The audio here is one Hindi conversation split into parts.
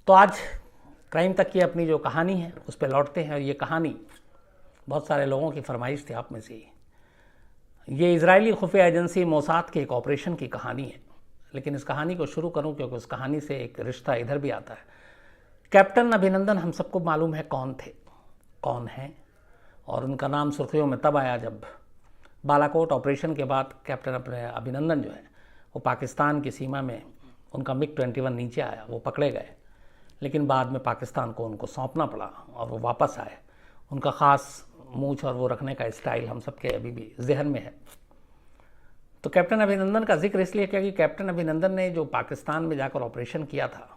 तो आज क्राइम तक की अपनी जो कहानी है उस पर लौटते हैं। और ये कहानी बहुत सारे लोगों की फरमाइश थी, आप में से ही। ये इजरायली खुफिया एजेंसी मोसाद के एक ऑपरेशन की कहानी है। लेकिन इस कहानी को शुरू करूं क्योंकि उस कहानी से एक रिश्ता इधर भी आता है। कैप्टन अभिनंदन हम सबको मालूम है कौन थे, कौन हैं, और उनका नाम सुर्खियों में तब आया जब बालाकोट ऑपरेशन के बाद कैप्टन अभिनंदन जो है वो पाकिस्तान की सीमा में उनका MiG-21 नीचे आया, वो पकड़े गए। लेकिन बाद में पाकिस्तान को उनको सौंपना पड़ा और वो वापस आए। उनका ख़ास मूंछ और वो रखने का स्टाइल हम सबके अभी भी जहन में है। तो कैप्टन अभिनंदन का जिक्र इसलिए किया कि कैप्टन अभिनंदन ने जो पाकिस्तान में जाकर ऑपरेशन किया था,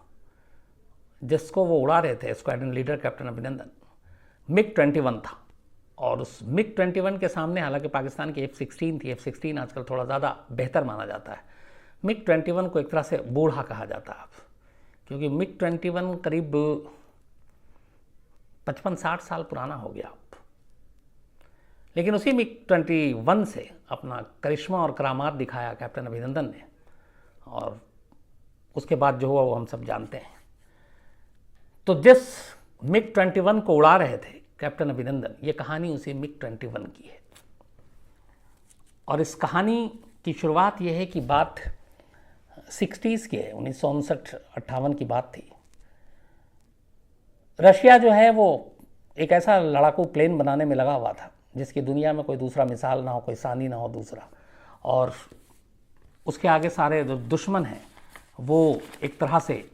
जिसको वो उड़ा रहे थे, स्क्वाड्रन लीडर कैप्टन अभिनंदन, MiG-21 था। और उस MiG-21 के सामने हालांकि पाकिस्तान की F-16 थी। F-16 आजकल थोड़ा ज़्यादा बेहतर माना जाता है। MiG-21 को एक तरह से बूढ़ा कहा जाता है, क्योंकि MiG-21 करीब 55-60 साल पुराना हो गया। लेकिन उसी MiG-21 से अपना करिश्मा और करामात दिखाया कैप्टन अभिनंदन ने, और उसके बाद जो हुआ वो हम सब जानते हैं। तो जिस MiG-21 को उड़ा रहे थे कैप्टन अभिनंदन, ये कहानी उसी MiG-21 की है। और इस कहानी की शुरुआत ये है कि बात 60s की है, 1959-58 की बात थी। रशिया जो है वो एक ऐसा लड़ाकू प्लेन बनाने में लगा हुआ था जिसकी दुनिया में कोई दूसरा मिसाल ना हो, कोई सानी ना हो दूसरा, और उसके आगे सारे जो दुश्मन हैं वो एक तरह से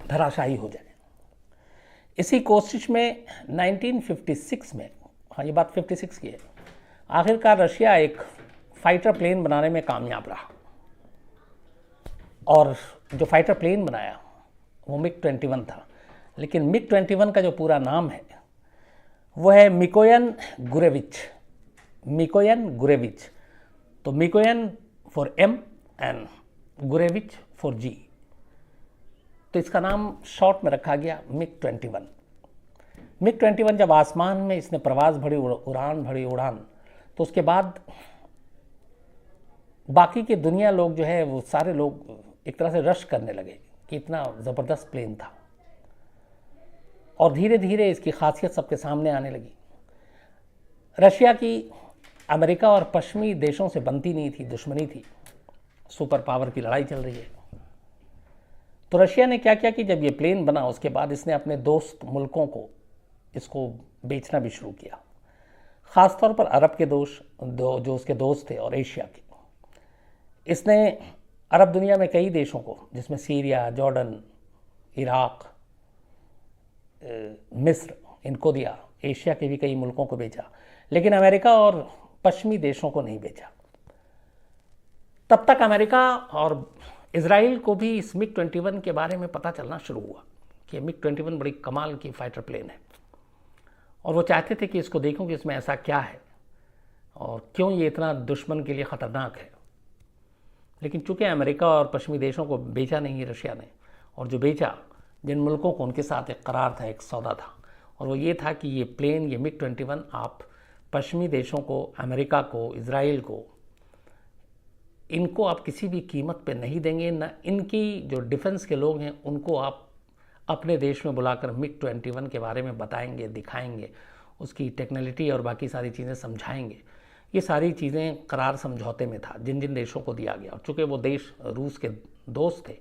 धराशायी हो जाए। इसी कोशिश में 1956 में, हाँ ये बात 56 की है, आखिरकार रशिया एक फाइटर प्लेन बनाने में कामयाब रहा। और जो फाइटर प्लेन बनाया वो MiG-21 था। लेकिन MiG-21 का जो पूरा नाम है वो है मिकोयन गुरेविच। Mikoyan Gurevich. तो Mikoyan for M and Gurevich for G। तो इसका नाम शॉर्ट में रखा गया MiG-21। MiG-21 जब आसमान में इसने प्रवास भरी उड़ान, तो उसके बाद बाकी के दुनिया लोग जो है वो सारे लोग एक तरह से रश करने लगे कि इतना ज़बरदस्त प्लेन था। और धीरे धीरे इसकी खासियत सबके सामने आने लगी। रशिया की अमेरिका और पश्चिमी देशों से बनती नहीं थी, दुश्मनी थी, सुपर पावर की लड़ाई चल रही है। तो रशिया ने क्या किया कि जब ये प्लेन बना उसके बाद इसने अपने दोस्त मुल्कों को इसको बेचना भी शुरू किया, ख़ासतौर पर अरब के जो उसके दोस्त थे और एशिया के। इसने अरब दुनिया में कई देशों को, जिसमें सीरिया, जॉर्डन, इराक, मिस्र, इनको दिया। एशिया के भी कई मुल्कों को बेचा, लेकिन अमेरिका और पश्चिमी देशों को नहीं बेचा। तब तक अमेरिका और इजराइल को भी इस MiG-21 के बारे में पता चलना शुरू हुआ कि MiG-21 बड़ी कमाल की फाइटर प्लेन है, और वो चाहते थे कि इसको देखूं कि इसमें ऐसा क्या है और क्यों ये इतना दुश्मन के लिए ख़तरनाक है। लेकिन चूँकि अमेरिका और पश्चिमी देशों को बेचा नहीं रशिया ने, और जो बेचा, जिन मुल्कों को, उनके साथ एक करार था, एक सौदा था, और वो ये था कि ये प्लेन, ये MiG-21 आप पश्चिमी देशों को, अमेरिका को, इजराइल को, इनको आप किसी भी कीमत पे नहीं देंगे, ना इनकी जो डिफेंस के लोग हैं उनको आप अपने देश में बुलाकर MiG-21 के बारे में बताएंगे, दिखाएंगे, उसकी टेक्नोलॉजी और बाकी सारी चीज़ें समझाएंगे। ये सारी चीज़ें करार समझौते में था जिन जिन देशों को दिया गया। और चूँकि वो देश रूस के दोस्त थे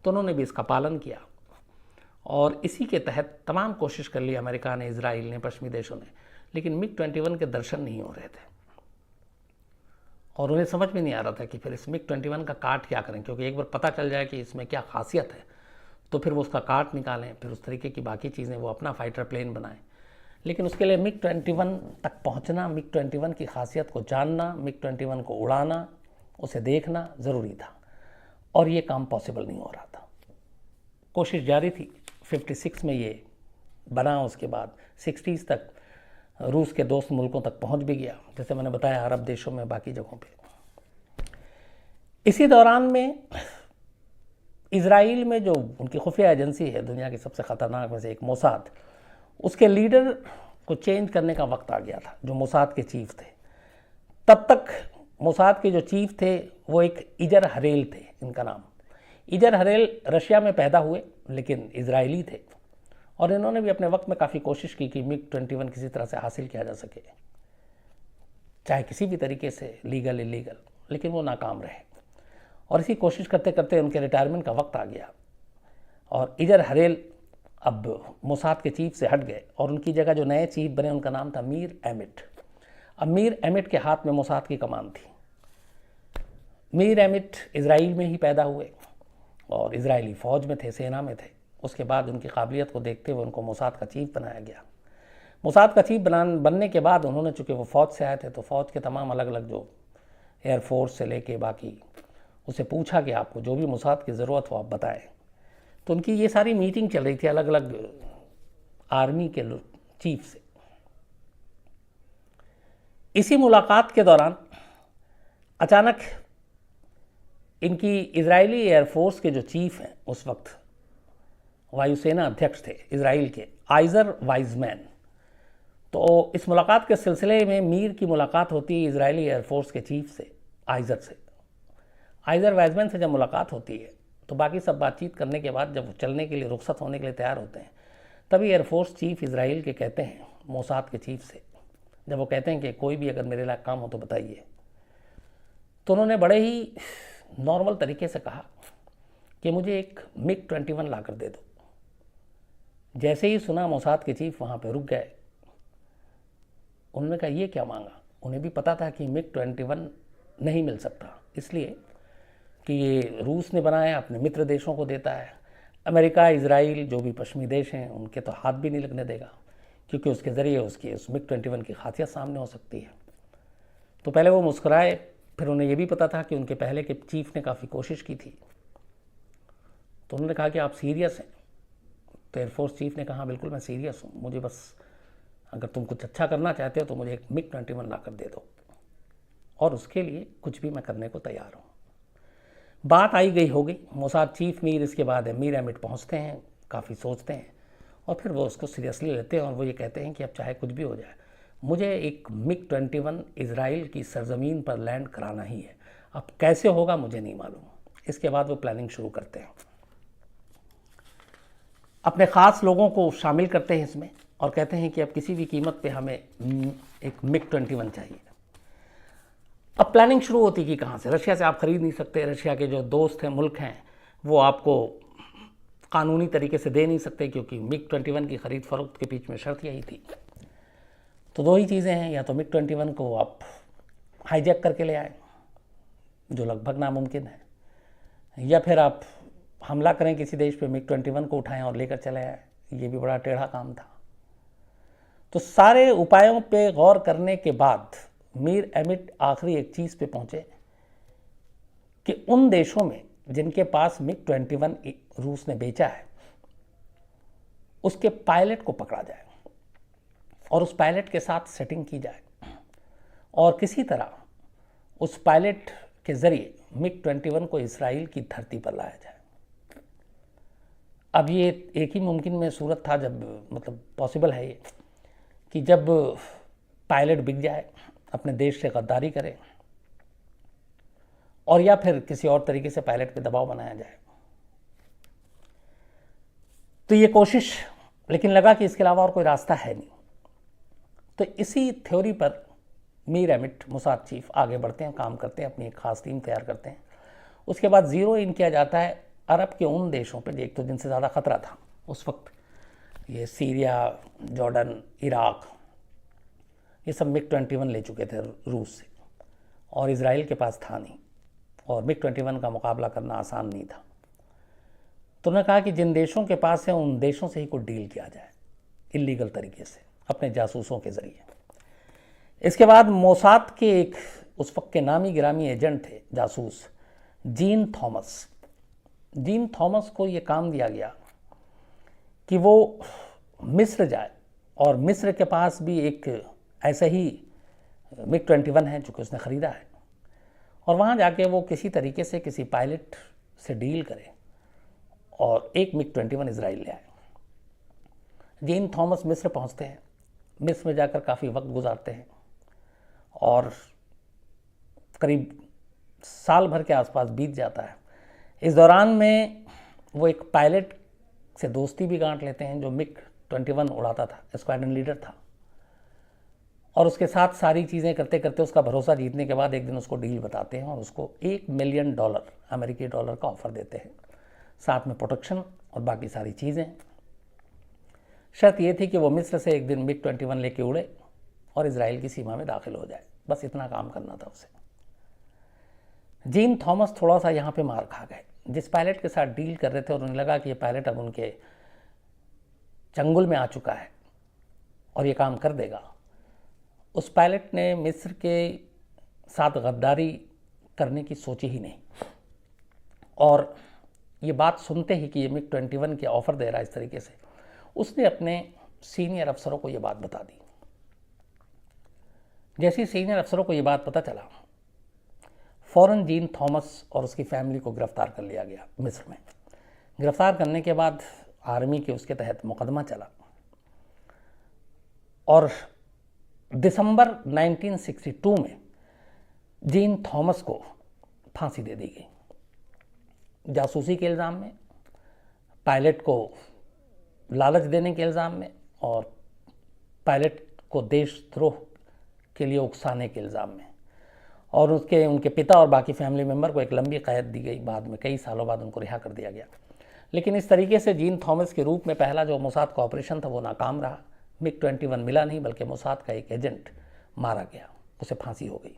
तो उन्होंने भी इसका पालन किया, और इसी के तहत तमाम कोशिश कर ली अमेरिका ने, इजराइल ने, पश्चिमी देशों ने। लेकिन MiG-21 के दर्शन नहीं हो रहे थे, और उन्हें समझ में नहीं आ रहा था कि फिर इस MiG-21 का काट क्या करें, क्योंकि एक बार पता चल जाए कि इसमें क्या खासियत है तो फिर वो उसका काट निकालें, फिर उस तरीके की बाकी चीज़ें, वो अपना फाइटर प्लेन बनाएं। लेकिन उसके लिए MiG-21 तक पहुंचना, MiG-21 की खासियत को जानना, MiG-21 को उड़ाना, उसे देखना ज़रूरी था, और ये काम पॉसिबल नहीं हो रहा था। कोशिश जारी थी। 56 में ये बना, उसके बाद 60s तक रूस के दोस्त मुल्कों तक पहुंच भी गया, जैसे मैंने बताया, अरब देशों में, बाकी जगहों पे। इसी दौरान में इजराइल में जो उनकी खुफिया एजेंसी है, दुनिया की सबसे ख़तरनाक में से एक, मोसाद, उसके लीडर को चेंज करने का वक्त आ गया था, जो मोसाद के चीफ थे। तब तक मोसाद के जो चीफ थे वो एक इजर हरेल थे, इनका नाम। इजर हरेल रशिया में पैदा हुए लेकिन इजरायली थे और इन्होंने भी अपने वक्त में काफ़ी कोशिश की कि MiG-21 किसी तरह से हासिल किया जा सके, चाहे किसी भी तरीके से, लीगल इलीगल, लेकिन वो नाकाम रहे। और इसी कोशिश करते करते उनके रिटायरमेंट का वक्त आ गया और इजर हरेल अब मोसाद के चीफ से हट गए और उनकी जगह जो नए चीफ बने उनका नाम था मीर एमिट। अब मीर एमिट के हाथ में मोसाद की कमान थी। मीर एमिट इजराइल में ही पैदा हुए और इजरायली फ़ौज में थे, सेना में थे। उसके बाद उनकी काबिलियत को देखते हुए उनको मोसाद का चीफ बनाया गया। मोसाद का चीफ बनने के बाद उन्होंने, चूँकि वो फ़ौज से आए थे, तो फ़ौज के तमाम अलग अलग जो एयरफोर्स से लेके बाकी, उसे पूछा कि आपको जो भी मोसाद की ज़रूरत हो आप बताएं। तो उनकी ये सारी मीटिंग चल रही थी अलग अलग आर्मी के चीफ से। इसी मुलाकात के दौरान अचानक इनकी इजरायली एयरफोर्स के जो चीफ हैं उस वक्त, वायुसेना अध्यक्ष थे इजराइल के, आइजर वाइजमैन। तो इस मुलाकात के सिलसिले में मीर की मुलाकात होती है इजरायली एयरफोर्स के चीफ से, आइजर से। आइजर वाइजमैन से जब मुलाकात होती है तो बाकी सब बातचीत करने के बाद जब चलने के लिए, रुखसत होने के लिए तैयार होते हैं, तभी एयरफोर्स चीफ इजराइल के कहते हैं मोसाद के चीफ से, जब वो कहते हैं कि कोई भी अगर मेरे लायक काम हो तो बताइए, तो उन्होंने बड़े ही नॉर्मल तरीके से कहा कि मुझे एक MiG-21 ला कर दे दो। जैसे ही सुना मोसाद के चीफ वहाँ पे रुक गए। उन्होंने कहा ये क्या मांगा। उन्हें भी पता था कि MiG-21 नहीं मिल सकता, इसलिए कि ये रूस ने बनाया, अपने मित्र देशों को देता है। अमेरिका, इजराइल, जो भी पश्चिमी देश हैं, उनके तो हाथ भी नहीं लगने देगा, क्योंकि उसके ज़रिए उसकी उस MiG-21 की खासियत सामने हो सकती है। तो पहले वो मुस्कुराए, फिर उन्हें ये भी पता था कि उनके पहले के चीफ ने काफ़ी कोशिश की थी। तो उन्होंने कहा कि आप सीरियस हैं। तो एयरफोर्स चीफ ने कहा बिल्कुल मैं सीरियस हूँ, मुझे बस अगर तुम कुछ अच्छा करना चाहते हो तो मुझे एक MiG-21 ला कर दे दो, और उसके लिए कुछ भी मैं करने को तैयार हूँ। बात आई गई हो गई। मोसाद चीफ मीर, इसके बाद मीर एमिट पहुँचते हैं, काफ़ी सोचते हैं और फिर वो उसको सीरियसली लेते हैं और वो ये कहते हैं कि अब चाहे कुछ भी हो जाए, मुझे एक MiG-21 इजराइल की सरजमीन पर लैंड कराना ही है। अब कैसे होगा मुझे नहीं मालूम। इसके बाद वो प्लानिंग शुरू करते हैं, अपने ख़ास लोगों को शामिल करते हैं इसमें और कहते हैं कि अब किसी भी कीमत पे हमें एक MiG-21 चाहिए। अब प्लानिंग शुरू होती कि कहाँ से, रशिया से आप ख़रीद नहीं सकते, रशिया के जो दोस्त हैं, मुल्क हैं, वो आपको कानूनी तरीके से दे नहीं सकते, क्योंकि MiG-21 की ख़रीद फ़रोख्त के बीच में शर्त यही थी। तो दो ही चीज़ें हैं, या तो MiG-21 को आप हाईजैक करके ले आए, जो लगभग नामुमकिन है, या फिर आप हमला करें किसी देश पे, MiG-21 को उठाएं और लेकर चले आए। ये भी बड़ा टेढ़ा काम था। तो सारे उपायों पे गौर करने के बाद मीर एमिट आखिरी एक चीज़ पे पहुँचे कि उन देशों में जिनके पास MiG-21 रूस ने बेचा है, उसके पायलट को पकड़ा जाए और उस पायलट के साथ सेटिंग की जाए और किसी तरह उस पायलट के ज़रिए MiG-21 को इसराइल की धरती पर लाया जाए। अब ये एक ही मुमकिन में सूरत था, जब मतलब पॉसिबल है ये, कि जब पायलट बिक जाए, अपने देश से गद्दारी करे, और या फिर किसी और तरीके से पायलट पे दबाव बनाया जाए। तो ये कोशिश, लेकिन लगा कि इसके अलावा और कोई रास्ता है नहीं। तो इसी थ्योरी पर मीर एमिट, मोसाद चीफ, आगे बढ़ते हैं, काम करते हैं, अपनी एक ख़ास टीम तैयार करते हैं। उसके बाद ज़ीरो इन किया जाता है अरब के उन देशों पे, एक तो जिनसे ज़्यादा ख़तरा था उस वक्त, ये सीरिया, जॉर्डन, इराक़, ये सब MiG-21 ले चुके थे रूस से, और इजराइल के पास था नहीं, और MiG-21 का मुकाबला करना आसान नहीं था। तो उन्होंने कहा कि जिन देशों के पास है उन देशों से ही कुछ डील किया जाए इल्लीगल तरीके से, अपने जासूसों के ज़रिए। इसके बाद मोसाद के एक उस वक्त के नामी गिरामी एजेंट थे, जासूस, जीन थॉमस को ये काम दिया गया कि वो मिस्र जाए, और मिस्र के पास भी एक ऐसा ही MiG-21 है जो कि उसने ख़रीदा है, और वहाँ जाके वो किसी तरीके से किसी पायलट से डील करे और एक MiG-21 इजराइल ले आए। जीन थॉमस मिस्र पहुँचते हैं, मिस्र में जाकर काफ़ी वक्त गुजारते हैं और करीब साल भर के आसपास बीत जाता है। इस दौरान में वो एक पायलट से दोस्ती भी गांठ लेते हैं जो MiG-21 उड़ाता था, स्क्वाड्रन लीडर था, और उसके साथ सारी चीज़ें करते करते उसका भरोसा जीतने के बाद एक दिन उसको डील बताते हैं और उसको $1 मिलियन अमेरिकी डॉलर का ऑफ़र देते हैं, साथ में प्रोटेक्शन और बाकी सारी चीज़ें। शर्त ये थी कि वो मिस्र से एक दिन MiG-21 लेके उड़े और इजराइल की सीमा में दाखिल हो जाए, बस इतना काम करना था उसे। जीन थॉमस थोड़ा सा यहाँ पे मार खा गए। जिस पायलट के साथ डील कर रहे थे और उन्हें लगा कि ये पायलट अब उनके चंगुल में आ चुका है और ये काम कर देगा, उस पायलट ने मिस्र के साथ गद्दारी करने की सोची ही नहीं, और ये बात सुनते ही कि ये MiG-21 के ऑफ़र दे रहा है इस तरीके से, उसने अपने सीनियर अफसरों को ये बात बता दी। जैसे ही सीनियर अफसरों को ये बात पता चला, फ़ौरन जीन थॉमस और उसकी फैमिली को गिरफ्तार कर लिया गया मिस्र में। गिरफ्तार करने के बाद आर्मी के उसके तहत मुकदमा चला और दिसंबर 1962 में जीन थॉमस को फांसी दे दी गई, जासूसी के इल्ज़ाम में, पायलट को लालच देने के इल्ज़ाम में और पायलट को देशद्रोह के लिए उकसाने के इल्ज़ाम में। और उनके पिता और बाकी फैमिली मेम्बर को एक लंबी कैद दी गई। बाद में कई सालों बाद उनको रिहा कर दिया गया। लेकिन इस तरीके से जीन थॉमस के रूप में पहला जो मोसाद का ऑपरेशन था वो नाकाम रहा। MiG-21 मिला नहीं, बल्कि मोसाद का एक एजेंट मारा गया, उसे फांसी हो गई।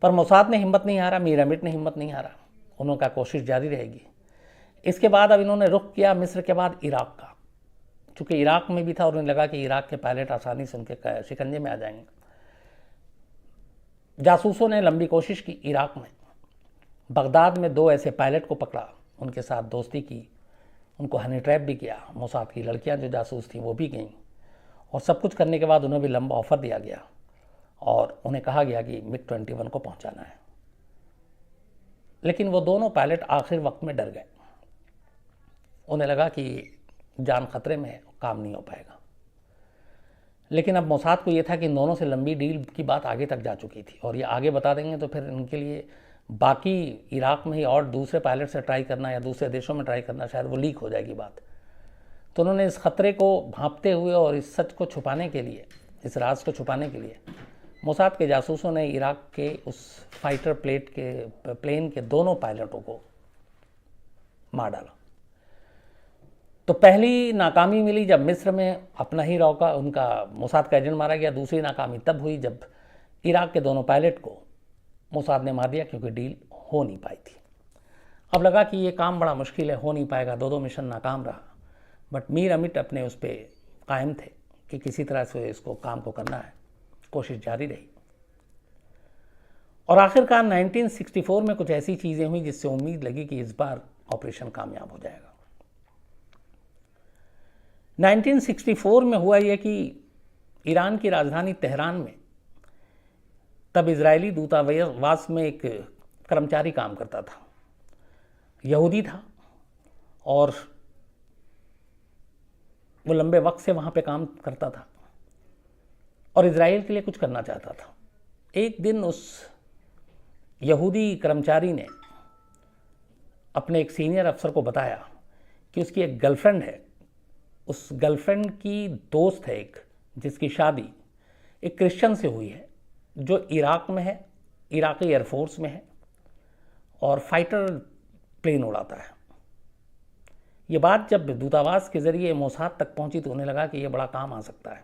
पर मोसाद ने हिम्मत नहीं हारा, मीर अमिट ने हिम्मत नहीं हारा, उनका कोशिश जारी रहेगी। इसके बाद अब इन्होंने रुख किया मिस्र के बाद इराक का, चूँकि इराक में भी था और उन्हें लगा कि इराक के पायलट आसानी से उनके शिकंजे में आ जाएंगे। जासूसों ने लंबी कोशिश की इराक में, बगदाद में 2 ऐसे पायलट को पकड़ा, उनके साथ दोस्ती की, उनको हनी ट्रैप भी किया। मोसाद की लड़कियां जो जासूस थीं वो भी गईं, और सब कुछ करने के बाद उन्हें भी लंबा ऑफ़र दिया गया और उन्हें कहा गया कि MiG-21 को पहुंचाना है। लेकिन वो दोनों पायलट आखिर वक्त में डर गए, उन्हें लगा कि जान खतरे में है, काम नहीं हो पाएगा। लेकिन अब मोसाद को ये था कि इन दोनों से लंबी डील की बात आगे तक जा चुकी थी और ये आगे बता देंगे तो फिर इनके लिए बाकी इराक में ही और दूसरे पायलट से ट्राई करना या दूसरे देशों में ट्राई करना, शायद वो लीक हो जाएगी बात। तो उन्होंने इस खतरे को भांपते हुए और इस सच को छुपाने के लिए, इस राज को छुपाने के लिए, मोसाद के जासूसों ने इराक के उस फाइटर प्लेन के दोनों पायलटों को मार डाला। तो पहली नाकामी मिली जब मिस्र में अपना ही रौका उनका मोसाद का एजेंट मारा गया। दूसरी नाकामी तब हुई जब इराक के दोनों पायलट को मोसाद ने मार दिया, क्योंकि डील हो नहीं पाई थी। अब लगा कि ये काम बड़ा मुश्किल है, हो नहीं पाएगा, 2 मिशन नाकाम रहा। बट मीर अमिट अपने उस पर कायम थे कि किसी तरह से इसको काम को करना है, कोशिश जारी रही। और आखिरकार 1964 में कुछ ऐसी चीज़ें हुई जिससे उम्मीद लगी कि इस बार ऑपरेशन कामयाब हो जाएगा। 1964 में हुआ यह कि ईरान की राजधानी तेहरान में तब इजरायली दूतावास में एक कर्मचारी काम करता था, यहूदी था और वो लंबे वक्त से वहाँ पे काम करता था और इजराइल के लिए कुछ करना चाहता था। एक दिन उस यहूदी कर्मचारी ने अपने एक सीनियर अफसर को बताया कि उसकी एक गर्लफ्रेंड है, उस गर्लफ्रेंड की दोस्त है एक, जिसकी शादी एक क्रिश्चियन से हुई है जो इराक में है, इराकी एयरफोर्स में है और फाइटर प्लेन उड़ाता है। ये बात जब दूतावास के ज़रिए मोसाद तक पहुंची तो उन्हें लगा कि ये बड़ा काम आ सकता है।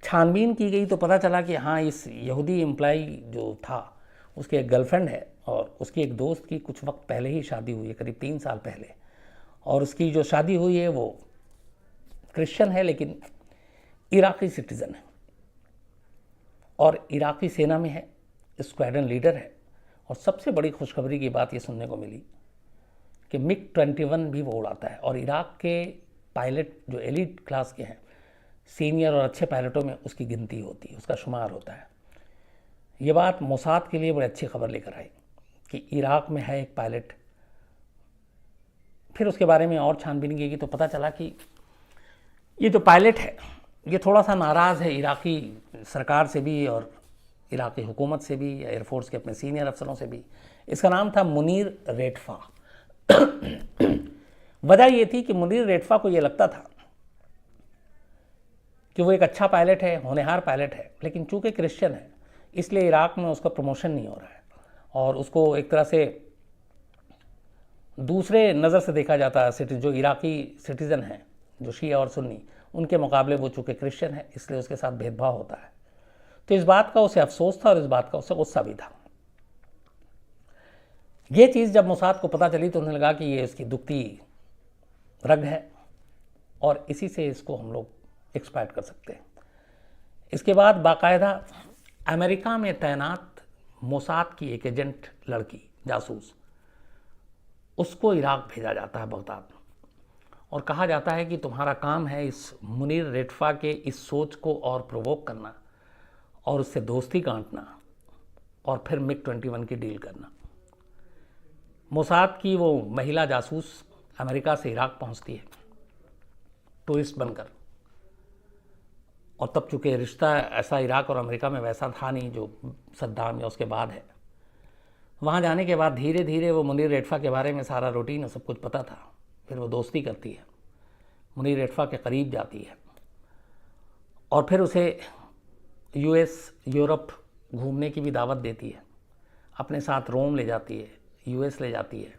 छानबीन की गई तो पता चला कि हाँ, इस यहूदी एम्प्लॉई जो था उसकी एक गर्लफ्रेंड है और उसकी एक दोस्त की कुछ वक्त पहले ही शादी हुई है, करीब 3 साल पहले, और उसकी जो शादी हुई है वो क्रिश्चियन है लेकिन इराकी सिटीज़न है और इराकी सेना में है, स्क्वाड्रन लीडर है। और सबसे बड़ी खुशखबरी की बात ये सुनने को मिली कि MiG-21 भी वो उड़ाता है और इराक के पायलट जो एलिट क्लास के हैं, सीनियर और अच्छे पायलटों में उसकी गिनती होती है, उसका शुमार होता है। ये बात मोसाद के लिए बड़ी अच्छी खबर लेकर आई कि इराक में है एक पायलट। फिर उसके बारे में और छानबीन की गई तो पता चला कि ये जो पायलट है ये थोड़ा सा नाराज़ है इराकी सरकार से भी और इराकी हुकूमत से भी, एयरफोर्स के अपने सीनियर अफसरों से भी, इसका नाम था मुनीर रेटफा। वजह ये थी कि मुनीर रेटफा को ये लगता था कि वो एक अच्छा पायलट है, होनहार पायलट है, लेकिन चूंकि क्रिश्चियन है इसलिए इराक में उसका प्रमोशन नहीं हो रहा है और उसको एक तरह से दूसरे नज़र से देखा जाता है। जो इराकी सिटीज़न हैं, जो शिया और सुन्नी, उनके मुकाबले वो चूँकि क्रिश्चियन है इसलिए उसके साथ भेदभाव होता है। तो इस बात का उसे अफसोस था और इस बात का उसे गुस्सा भी था। ये चीज़ जब मोसाद को पता चली तो उन्हें लगा कि ये इसकी दुखती रग है और इसी से इसको हम लोग एक्सप्लॉइट कर सकते हैं। इसके बाद बाकायदा अमेरिका में तैनात मोसाद की एक एजेंट लड़की, जासूस, उसको इराक भेजा जाता है, बगदाद, और कहा जाता है कि तुम्हारा काम है इस मुनीर रेटफा के इस सोच को और प्रोवोक करना और उससे दोस्ती गांठना और फिर MiG-21 की डील करना। मोसाद की वो महिला जासूस अमेरिका से इराक पहुंचती है टूरिस्ट बनकर, और तब चूँकि रिश्ता ऐसा इराक और अमेरिका में वैसा था नहीं जो सद्दाम या उसके बाद है। वहाँ जाने के बाद धीरे धीरे वो मुनीर रेटफा के बारे में सारा रूटीन और सब कुछ पता था। फिर वो दोस्ती करती है, मुनीर रेटफा के करीब जाती है और फिर उसे US, यूरोप घूमने की भी दावत देती है, अपने साथ रोम ले जाती है, US ले जाती है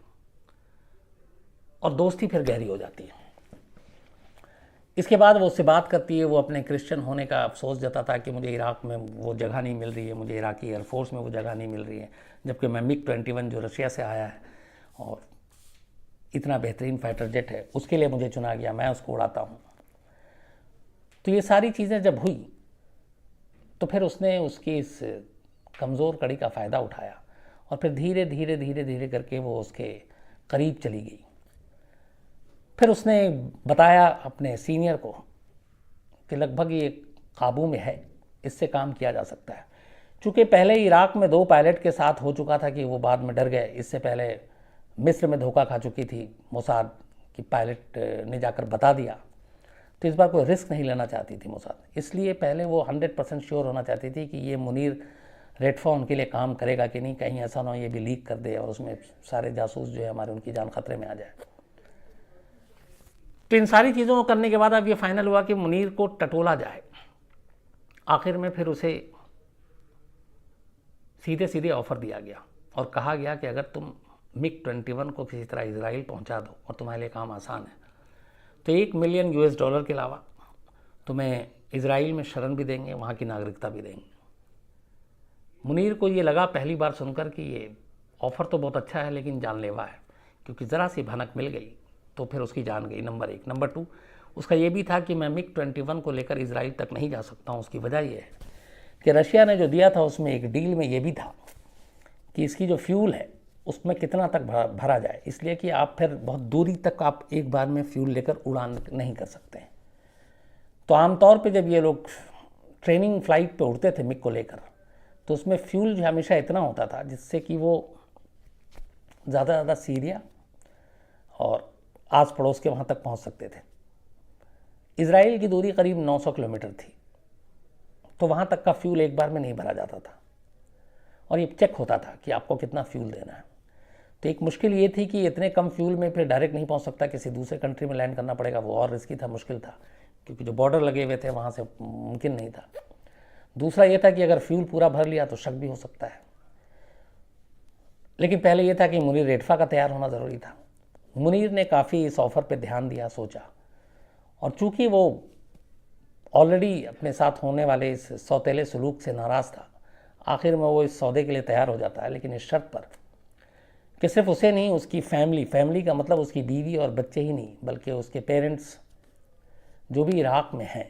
और दोस्ती फिर गहरी हो जाती है। इसके बाद वो उससे बात करती है, वो अपने क्रिश्चियन होने का अफसोस जताता है कि मुझे इराक में वो जगह नहीं मिल रही है, मुझे इराकी एयरफोर्स में वो जगह नहीं मिल रही है, जबकि मैं MiG-21 जो रशिया से आया है और इतना बेहतरीन फाइटर जेट है उसके लिए मुझे चुना गया, मैं उसको उड़ाता हूँ। तो ये सारी चीज़ें जब हुई तो फिर उसने उसकी इस कमज़ोर कड़ी का फ़ायदा उठाया और फिर धीरे धीरे धीरे धीरे करके वो उसके करीब चली गई। फिर उसने बताया अपने सीनियर को कि लगभग ये काबू में है, इससे काम किया जा सकता है। चूँकि पहले इराक में 2 पायलट के साथ हो चुका था कि वो बाद में डर गए। इससे पहले मिस्र में धोखा खा चुकी थी मोसाद की, पायलट ने जाकर बता दिया। तो इस बार कोई रिस्क नहीं लेना चाहती थी मोसाद, इसलिए पहले वो 100% श्योर होना चाहती थी कि ये मुनीर रेटफा उनके लिए काम करेगा कि नहीं, कहीं ऐसा ना हो ये भी लीक कर दे और उसमें सारे जासूस जो है हमारे, उनकी जान खतरे में आ जाए। तो इन सारी चीज़ों को करने के बाद अब ये फाइनल हुआ कि मुनीर को टटोला जाए। आखिर में फिर उसे सीधे सीधे ऑफ़र दिया गया और कहा गया कि अगर तुम MiG-21 को किसी तरह इजराइल पहुंचा दो और तुम्हारे लिए काम आसान है तो $1 मिलियन के अलावा तुम्हें इजराइल में शरण भी देंगे, वहाँ की नागरिकता भी देंगे। मुनीर को ये लगा पहली बार सुनकर कि ये ऑफ़र तो बहुत अच्छा है लेकिन जानलेवा है, क्योंकि ज़रा सी भनक मिल गई तो फिर उसकी जान गई, नंबर 1। नंबर 2, उसका ये भी था कि मैं MiG-21 को लेकर इजराइल तक नहीं जा सकता हूँ। उसकी वजह ये है कि रशिया ने जो दिया था उसमें एक डील में ये भी था कि इसकी जो फ्यूल है उसमें कितना तक भरा जाए, इसलिए कि आप फिर बहुत दूरी तक आप एक बार में फ्यूल लेकर उड़ान नहीं कर सकते हैं। तो आमतौर पे जब ये लोग ट्रेनिंग फ़्लाइट पे उड़ते थे MiG को लेकर तो उसमें फ्यूल जो हमेशा इतना होता था जिससे कि वो ज़्यादा ज़्यादा सीरिया और आस पड़ोस के वहाँ तक पहुँच सकते थे। इजराइल की दूरी करीब 900 किलोमीटर थी, तो वहाँ तक का फ्यूल एक बार में नहीं भरा जाता था और ये चेक होता था कि आपको कितना फ्यूल देना है। तो एक मुश्किल ये थी कि इतने कम फ्यूल में फिर डायरेक्ट नहीं पहुँच सकता, किसी दूसरे कंट्री में लैंड करना पड़ेगा, वो और रिस्की था, मुश्किल था, क्योंकि जो बॉर्डर लगे हुए थे वहाँ से मुमकिन नहीं था। दूसरा ये था कि अगर फ्यूल पूरा भर लिया तो शक भी हो सकता है। लेकिन पहले ये था कि मुनीर रेटफा का तैयार होना ज़रूरी था। मुनीर ने काफ़ी इस ऑफ़र पे ध्यान दिया, सोचा, और चूँकि वो ऑलरेडी अपने साथ होने वाले इस सौतेले सलूक से नाराज़ था, आखिर में वो इस सौदे के लिए तैयार हो जाता है, लेकिन इस शर्त पर कि सिर्फ उसे नहीं, उसकी फैमिली का मतलब उसकी बीवी और बच्चे ही नहीं, बल्कि उसके पेरेंट्स जो भी इराक में हैं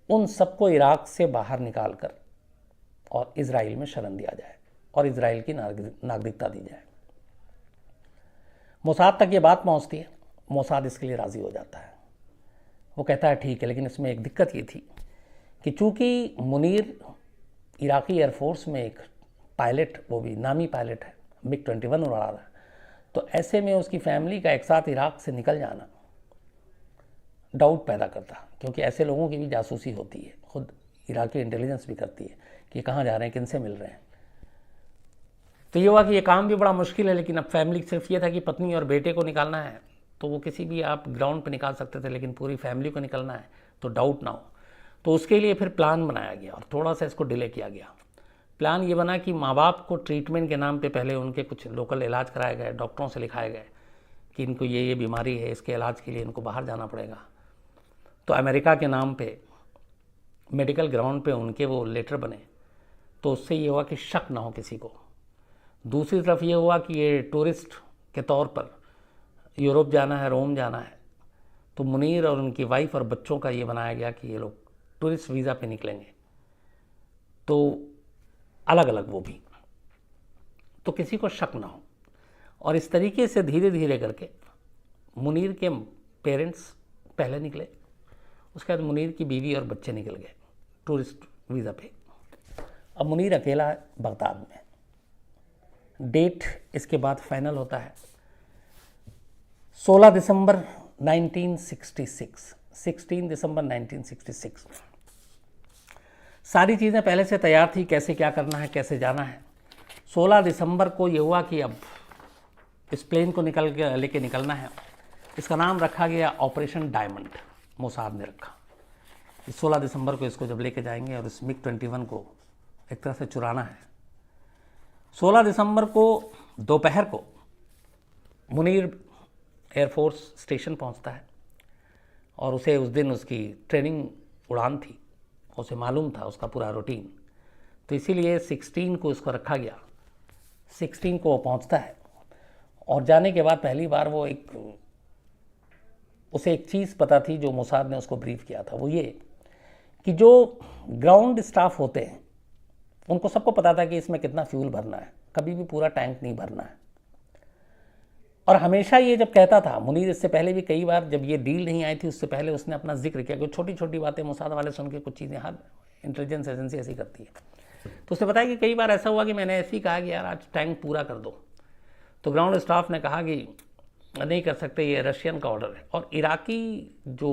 उन सबको इराक से बाहर निकाल कर और इजराइल में शरण दिया जाए और इजराइल की नागरिकता दी जाए। मोसाद तक ये बात पहुंचती है, मोसाद इसके लिए राज़ी हो जाता है। वो कहता है ठीक है, लेकिन इसमें एक दिक्कत ये थी कि चूँकि मुनीर इराकी एयरफोर्स में एक पायलट, वो भी नामी पायलट है, MiG-21 उड़ा रहा है, तो ऐसे में उसकी फैमिली का एक साथ इराक से निकल जाना डाउट पैदा करता, क्योंकि ऐसे लोगों की भी जासूसी होती है, खुद इराकी इंटेलिजेंस भी करती है कि कहाँ जा रहे हैं, किनसे मिल रहे हैं। तो ये हुआ कि ये काम भी बड़ा मुश्किल है, लेकिन अब फैमिली सिर्फ ये था कि पत्नी और बेटे को निकालना है, तो वो किसी भी आप ग्राउंड पे निकाल सकते थे, लेकिन पूरी फैमिली को निकलना है तो डाउट ना हो। तो उसके लिए फिर प्लान बनाया गया और थोड़ा सा इसको डिले किया गया। प्लान ये बना कि माँ बाप को ट्रीटमेंट के नाम पे पहले उनके कुछ लोकल इलाज कराए गए, डॉक्टरों से लिखाए गए कि इनको ये बीमारी है, इसके इलाज के लिए इनको बाहर जाना पड़ेगा। तो अमेरिका के नाम पे मेडिकल ग्राउंड पे उनके वो लेटर बने, तो उससे ये हुआ कि शक ना हो किसी को। दूसरी तरफ ये हुआ कि ये टूरिस्ट के तौर पर यूरोप जाना है, रोम जाना है, तो मुनीर और उनकी वाइफ और बच्चों का ये बनाया गया कि ये लोग टूरिस्ट वीज़ा पे निकलेंगे, तो अलग अलग वो भी, तो किसी को शक ना हो। और इस तरीके से धीरे धीरे करके मुनीर के पेरेंट्स पहले निकले, उसके बाद मुनीर की बीवी और बच्चे निकल गए टूरिस्ट वीज़ा पे। अब मुनीर अकेला है बगदाद में। डेट इसके बाद फाइनल होता है 16 दिसंबर 1966, 16 दिसंबर 1966। सारी चीज़ें पहले से तैयार थी, कैसे क्या करना है, कैसे जाना है। 16 दिसंबर को ये हुआ कि अब इस प्लेन को लेके निकलना है। इसका नाम रखा गया ऑपरेशन डायमंड, मोसाद ने रखा। 16 दिसंबर को इसको जब लेके जाएंगे और इस मिग 21 को एक तरह से चुराना है। 16 दिसंबर को दोपहर को मुनीर एयरफोर्स स्टेशन पहुंचता है और उसे उस दिन उसकी ट्रेनिंग उड़ान थी, उसे मालूम था उसका पूरा रूटीन, तो इसीलिए 16 को इसको रखा गया। 16 को वो पहुंचता है और जाने के बाद पहली बार वो उसे एक चीज़ पता थी जो मोसाद ने उसको ब्रीफ किया था, वो ये कि जो ग्राउंड स्टाफ होते हैं उनको सबको पता था कि इसमें कितना फ्यूल भरना है, कभी भी पूरा टैंक नहीं भरना है। और हमेशा ये जब कहता था मुनीर, इससे पहले भी कई बार जब ये डील नहीं आई थी उससे पहले उसने अपना जिक्र किया, कुछ छोटी छोटी बातें मोसाद वाले सुन के कुछ चीज़ें, हर इंटेलिजेंस एजेंसी ऐसी करती है, तो उसने बताया कि कई बार ऐसा हुआ कि मैंने ऐसे ही कहा कि यार आज टैंक पूरा कर दो, तो ग्राउंड स्टाफ ने कहा कि नहीं कर सकते, ये रशियन का ऑर्डर है। और इराकी जो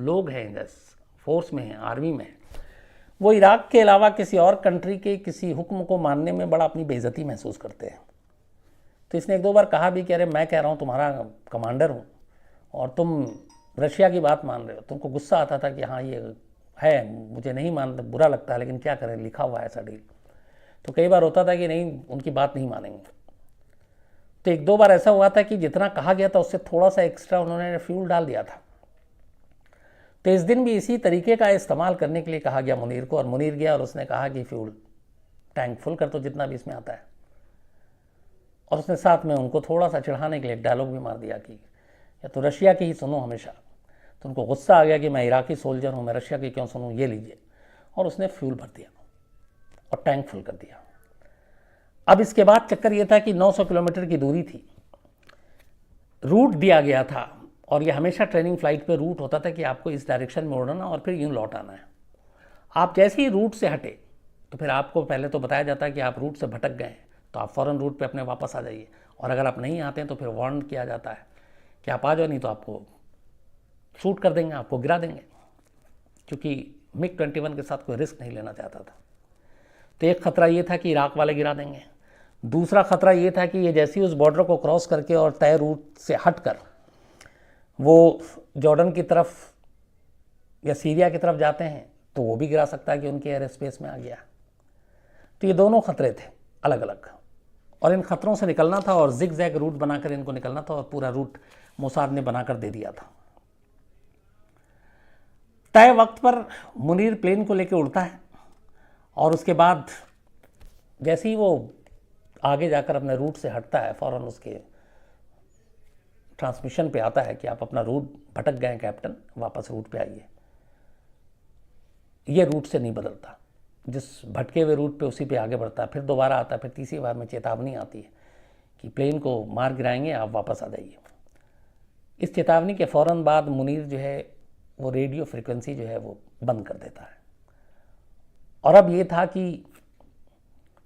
लोग हैं फोर्स में हैं, आर्मी में, वो इराक के अलावा किसी और कंट्री के किसी हुक्म को मानने में बड़ा अपनी बेइज्जती महसूस करते हैं। तो इसने एक दो बार कहा भी कि अरे मैं कह रहा हूँ तुम्हारा कमांडर हूँ और तुम रशिया की बात मान रहे हो। तुमको गुस्सा आता था कि हाँ ये है, मुझे नहीं मानते, बुरा लगता है, लेकिन क्या करें, लिखा हुआ है ऐसा डील। तो कई बार होता था कि नहीं, उनकी बात नहीं मानेंगे। तो एक दो बार ऐसा हुआ था कि जितना कहा गया था उससे थोड़ा सा एक्स्ट्रा उन्होंने फ्यूल डाल दिया था। तो इस दिन भी इसी तरीके का इस्तेमाल करने के लिए कहा गया मुनीर को, और मुनीर गया और उसने कहा कि फ्यूल टैंक फुल कर दो जितना भी इसमें आता है। और उसने साथ में उनको थोड़ा सा चिढ़ाने के लिए एक डायलॉग भी मार दिया कि या तो रशिया की ही सुनो हमेशा। तो उनको गुस्सा आ गया कि मैं इराकी सोल्जर हूँ, मैं रशिया की क्यों सुनूँ, ये लीजिए। और उसने फ्यूल भर दिया और टैंक फुल कर दिया। अब इसके बाद चक्कर ये था कि 900 किलोमीटर की दूरी थी, रूट दिया गया था, और ये हमेशा ट्रेनिंग फ्लाइट पे रूट होता था कि आपको इस डायरेक्शन में उड़ना और फिर यूँ लौट आना है। आप जैसे ही रूट से हटे तो फिर आपको पहले तो बताया जाता है कि आप रूट से भटक गए हैं, तो आप फ़ौरन रूट पे अपने वापस आ जाइए, और अगर आप नहीं आते हैं तो फिर वार्न किया जाता है कि आप आ जाओ, नहीं तो आपको शूट कर देंगे, आपको गिरा देंगे। क्योंकि मिग 21 के साथ कोई रिस्क नहीं लेना चाहता था। तो एक ख़तरा ये था कि इराक वाले गिरा देंगे, दूसरा ख़तरा ये था कि ये जैसे ही उस बॉर्डर को क्रॉस करके और तय रूट से हट कर वो जॉर्डन की तरफ या सीरिया की तरफ जाते हैं तो वो भी गिरा सकता है कि उनके एयर स्पेस में आ गया। तो ये दोनों खतरे थे अलग अलग, और इन खतरों से निकलना था और जिग जैग रूट बनाकर इनको निकलना था, और पूरा रूट मोसाद ने बनाकर दे दिया था। तय वक्त पर मुनीर प्लेन को लेकर उड़ता है, और उसके बाद जैसे ही वो आगे जाकर अपने रूट से हटता है फ़ौरन उसके ट्रांसमिशन पे आता है कि आप अपना रूट भटक गए कैप्टन, वापस रूट पे आइए। ये रूट से नहीं बदलता, जिस भटके हुए रूट पे उसी पे आगे बढ़ता है, फिर दोबारा आता है, फिर तीसरी बार में चेतावनी आती है कि प्लेन को मार गिराएंगे, आप वापस आ जाइए। इस चेतावनी के फ़ौरन बाद मुनीर जो है वो रेडियो फ्रिक्वेंसी जो है वो बंद कर देता है। और अब ये था कि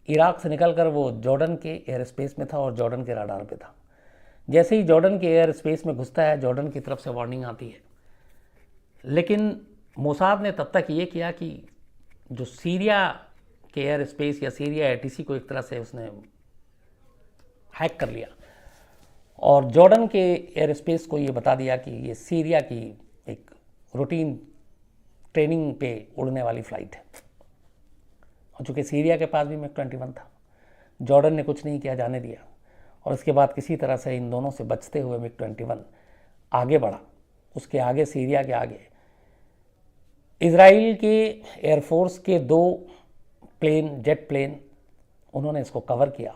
इराक से निकलकर वो जॉर्डन के एयर स्पेस में था और जॉर्डन के राडार पे था। जैसे ही जॉर्डन के एयर स्पेस में घुसता है, जॉर्डन की तरफ से वार्निंग आती है। लेकिन मोसाद ने तब तक ये किया कि जो सीरिया के एयर स्पेस या सीरिया एटीसी को एक तरह से उसने हैक कर लिया और जॉर्डन के एयर स्पेस को ये बता दिया कि ये सीरिया की एक रूटीन ट्रेनिंग पे उड़ने वाली फ़्लाइट है। और चूँकि सीरिया के पास भी MiG-21 था, जॉर्डन ने कुछ नहीं किया, जाने दिया। और उसके बाद किसी तरह से इन दोनों से बचते हुए MiG-21 आगे बढ़ा। उसके आगे, सीरिया के आगे, इजराइल के एयरफोर्स के 2 प्लेन, जेट प्लेन, उन्होंने इसको कवर किया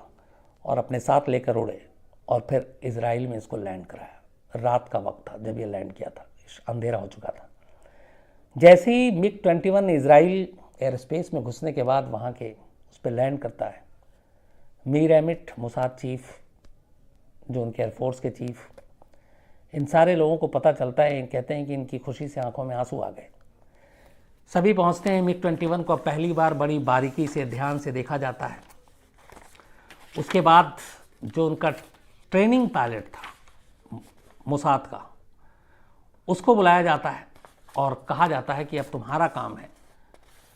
और अपने साथ लेकर उड़े और फिर इजराइल में इसको लैंड कराया। रात का वक्त था जब ये लैंड किया था, अंधेरा हो चुका था। जैसे ही MiG-21 इजराइल एयर स्पेस में घुसने के बाद वहाँ के उस पर लैंड करता है, मीर एमिट, मोसाद चीफ, जो उनके एयरफोर्स के चीफ, इन सारे लोगों को पता चलता है, कहते हैं कि इनकी खुशी से आंखों में आंसू आ गए। सभी पहुंचते हैं। MiG-21 को पहली बार बड़ी बारीकी से, ध्यान से देखा जाता है। उसके बाद जो उनका ट्रेनिंग पायलट था मोसाद का, उसको बुलाया जाता है और कहा जाता है कि अब तुम्हारा काम है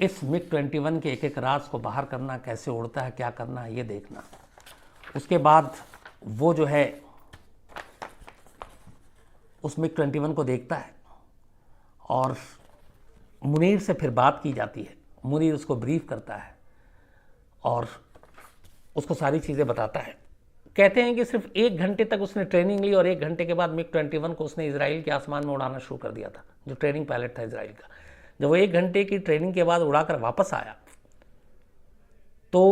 इस MiG-21 के एक एक राज को बाहर करना, कैसे उड़ता है, क्या करना है, ये देखना। उसके बाद वो जो है उस MiG-21 को देखता है और मुनीर से फिर बात की जाती है। मुनीर उसको ब्रीफ करता है और उसको सारी चीज़ें बताता है। कहते हैं कि सिर्फ 1 घंटे तक उसने ट्रेनिंग ली और 1 घंटे के बाद MiG-21 को उसने इजराइल के आसमान में उड़ाना शुरू कर दिया था। जो ट्रेनिंग पायलट था इजराइल का, जब वो 1 घंटे की ट्रेनिंग के बाद उड़ाकर वापस आया तो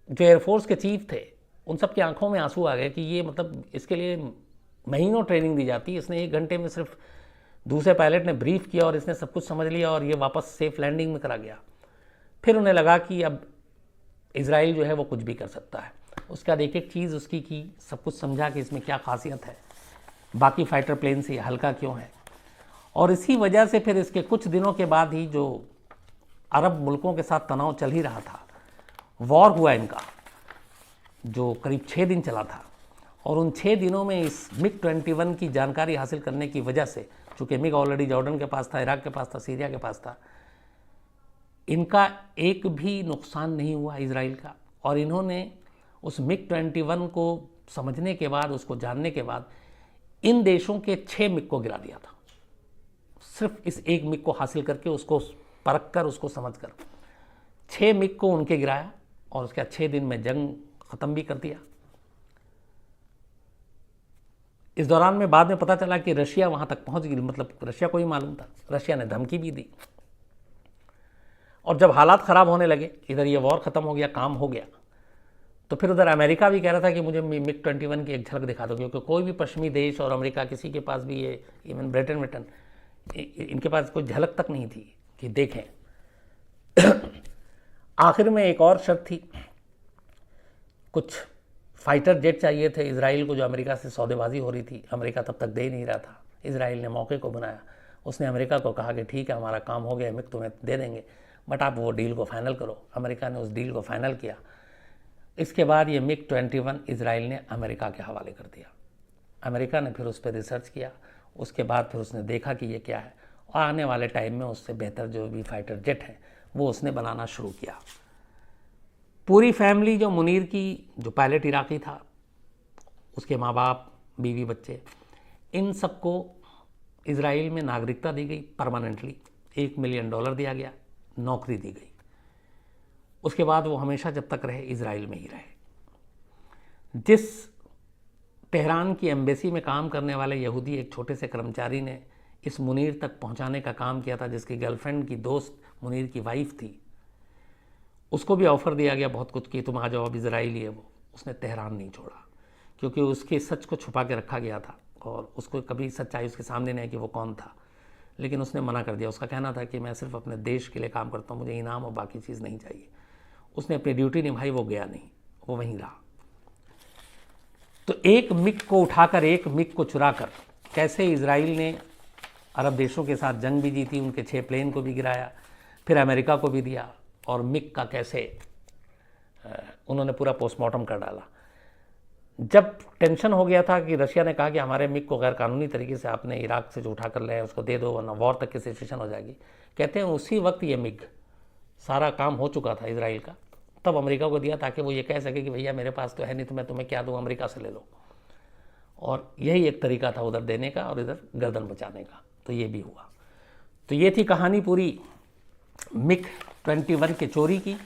जो एयरफोर्स के चीफ थे उन सब की आंखों में आंसू आ गए कि ये मतलब इसके लिए महीनों ट्रेनिंग दी जाती, इसने 1 घंटे में सिर्फ दूसरे पायलट ने ब्रीफ किया और इसने सब कुछ समझ लिया और ये वापस सेफ लैंडिंग में करा गया। फिर उन्हें लगा कि अब इजराइल जो है वो कुछ भी कर सकता है। उसके बाद एक एक चीज़ उसकी की, सब कुछ समझा कि इसमें क्या खासियत है, बाकी फाइटर प्लेन से हल्का क्यों है। और इसी वजह से फिर इसके कुछ दिनों के बाद ही जो अरब मुल्कों के साथ तनाव चल ही रहा था, वॉर हुआ इनका, जो करीब 6 दिन चला था। और उन 6 दिनों में इस MiG-21 की जानकारी हासिल करने की वजह से, चूँकि MiG ऑलरेडी जॉर्डन के पास था, इराक के पास था, सीरिया के पास था, इनका एक भी नुकसान नहीं हुआ इजराइल का। और इन्होंने उस MiG-21 को समझने के बाद, उसको जानने के बाद, इन देशों के 6 MiG को गिरा दिया था। सिर्फ इस एक MiG को हासिल करके, उसको परख कर, उसको समझ कर 6 MiG को उनके गिराया और उसके बाद 6 दिन में जंग ख़त्म भी कर दिया। इस दौरान में बाद में पता चला कि रशिया वहाँ तक पहुँच गई, मतलब रशिया को ही मालूम था, रशिया ने धमकी भी दी। और जब हालात ख़राब होने लगे, इधर ये वॉर ख़त्म हो गया, काम हो गया, तो फिर उधर अमेरिका भी कह रहा था कि मुझे MiG-21 की एक झलक दिखा दो, क्योंकि कोई भी पश्चिमी देश और अमेरिका, किसी के पास भी, ये इवन ब्रिटेन, इनके पास कोई झलक तक नहीं थी कि देखें। आखिर में एक और शर्त थी, कुछ फाइटर जेट चाहिए थे इजराइल को, जो अमेरिका से सौदेबाजी हो रही थी। अमेरिका तब तक दे नहीं रहा था। इजराइल ने मौके को बनाया, उसने अमेरिका को कहा कि ठीक है, हमारा काम हो गया, MiG तुम्हें दे देंगे, बट आप वो डील को फाइनल करो। अमेरिका ने उस डील को फाइनल किया। इसके बाद ये MiG-21 इजराइल ने अमेरिका के हवाले कर दिया। अमेरिका ने फिर उस पर रिसर्च किया, उसके बाद फिर उसने देखा कि ये क्या है, और आने वाले टाइम में उससे बेहतर जो भी फाइटर जेट हैं वो उसने बनाना शुरू किया। पूरी फैमिली, जो मुनीर की, जो पायलट इराकी था, उसके माँ बाप, बीवी, बच्चे, इन सबको इजराइल में नागरिकता दी गई परमानेंटली। $1 मिलियन दिया गया, नौकरी दी गई। उसके बाद वो हमेशा जब तक रहे इजराइल में ही रहे। जिस तेहरान की एम्बेसी में काम करने वाले यहूदी एक छोटे से कर्मचारी ने इस मुनीर तक पहुंचाने का काम किया था, जिसकी गर्लफ्रेंड की दोस्त मुनीर की वाइफ थी, उसको भी ऑफ़र दिया गया बहुत कुछ कि तुम आ जाओ, अब इजराइली है वो। उसने तेहरान नहीं छोड़ा, क्योंकि उसके सच को छुपा के रखा गया था और उसको कभी सच्चाई उसके सामने नहीं कि वो कौन था। लेकिन उसने मना कर दिया। उसका कहना था कि मैं सिर्फ अपने देश के लिए काम करता हूँ, मुझे इनाम और बाकी चीज़ नहीं चाहिए। उसने अपनी ड्यूटी निभाई, वो गया नहीं, वो वहीं रहा। तो एक MiG को उठाकर, एक MiG को चुराकर, कैसे इजराइल ने अरब देशों के साथ जंग भी जीती, उनके 6 प्लेन को भी गिराया, फिर अमेरिका को भी दिया, और MiG का कैसे उन्होंने पूरा पोस्टमार्टम कर डाला। जब टेंशन हो गया था कि रशिया ने कहा कि हमारे MiG को गैरकानूनी तरीके से आपने इराक से जो उठा कर लाया उसको दे दो, वरना वॉर तक की सिचुएशन हो जाएगी। कहते हैं उसी वक्त ये MiG, सारा काम हो चुका था इजराइल का, तब अमेरिका को दिया ताकि वो ये कह सके कि भैया मेरे पास तो है नहीं तो मैं तुम्हें क्या दूँ, अमेरिका से ले लो। और यही एक तरीका था उधर देने का और इधर गर्दन बचाने का, तो ये भी हुआ। तो ये थी कहानी पूरी मिग 21 के चोरी की।